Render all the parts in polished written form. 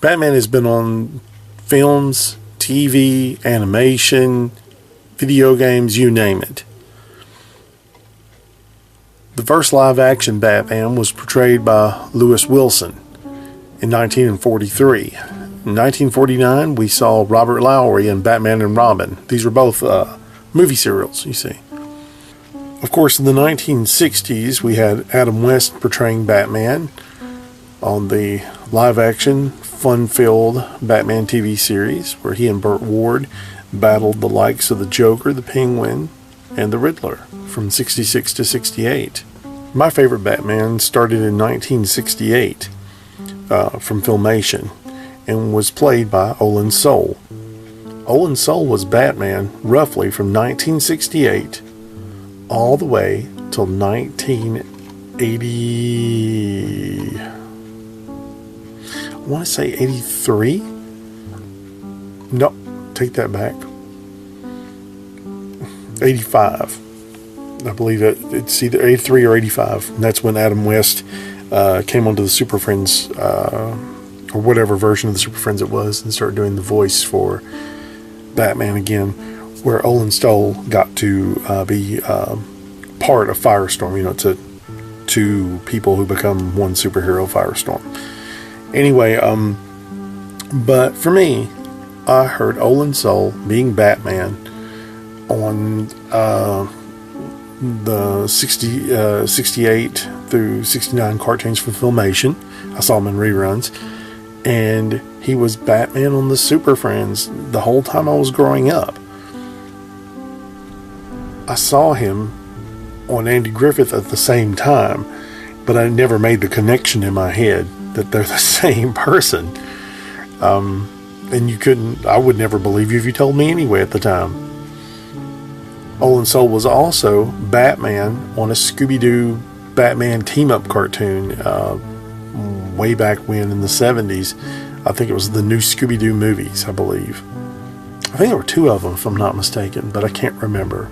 Batman has been on films, TV, animation, video games, you name it. The first live-action Batman was portrayed by Lewis Wilson in 1943. In 1949, we saw Robert Lowry in Batman and Robin. These were both movie serials, you see. Of course, in the 1960s, we had Adam West portraying Batman on the live-action, fun-filled Batman TV series, where he and Burt Ward battled the likes of the Joker, the Penguin, and the Riddler from 66 to 68. My favorite Batman started in 1968 from Filmation and was played by Olan Soule. Olan Soule was Batman roughly from 1968 all the way till 1980. I want to say 83? No, take that back. 85. I believe it's either 83 or 85. And that's when Adam West came onto the Superfriends, or whatever version of the Superfriends it was, and started doing the voice for Batman again, where Olan Soule got to be part of Firestorm. You know, it's two people who become one superhero, Firestorm. Anyway, but for me, I heard Olan Soule being Batman on the 68 through 69 cartoons from Filmation. I saw him in reruns. And he was Batman on the Super Friends the whole time I was growing up. I saw him on Andy Griffith at the same time, but I never made the connection in my head that they're the same person. And I would never believe you if you told me anyway at the time. Olan Soule was also Batman on a Scooby-Doo Batman team-up cartoon way back when in the 70s. I think it was the new Scooby-Doo movies, I believe. I think there were two of them, if I'm not mistaken, but I can't remember.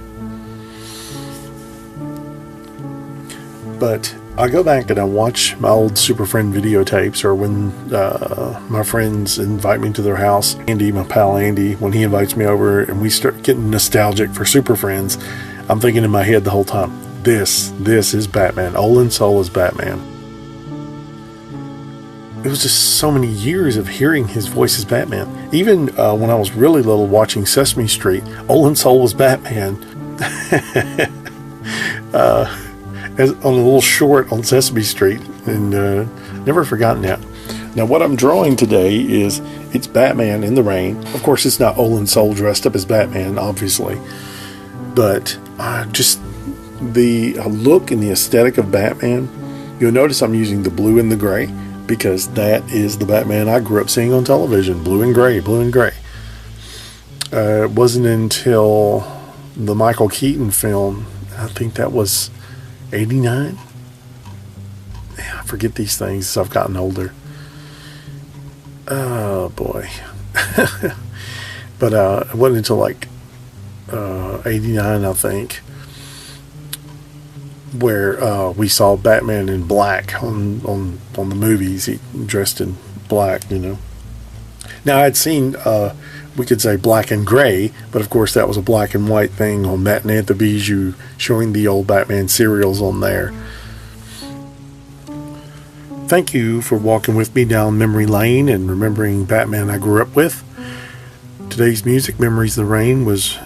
But I go back and I watch my old Super Friend videotapes, or when my friends invite me to their house. Andy, my pal Andy, when he invites me over and we start getting nostalgic for Super Friends, I'm thinking in my head the whole time, this is Batman. Olan Soule is Batman. It was just so many years of hearing his voice as Batman. Even when I was really little watching Sesame Street, Olan Soule was Batman. On a little short on Sesame Street, and never forgotten that. Now what I'm drawing today is, it's Batman in the rain. Of course it's not Olan Soule dressed up as Batman, obviously, but just the look and the aesthetic of Batman. You'll notice I'm using the blue and the gray, because that is the Batman I grew up seeing on television. Blue and gray, blue and gray. It wasn't until the Michael Keaton film, I think that was 89? Yeah, I forget these things as I've gotten older. Oh boy. But it wasn't until like 89, I think, where we saw Batman in black on the movies. He dressed in black, you know. Now I'd seen we could say black and gray, but of course that was a black and white thing on Matinee at the Bijou, showing the old Batman serials on there. Thank you for walking with me down memory lane and remembering Batman I grew up with. Today's music, Memories of the Rain, was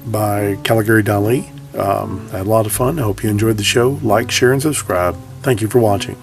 by Caligari Dali. I had a lot of fun. I hope you enjoyed the show. Like, share, and subscribe. Thank you for watching.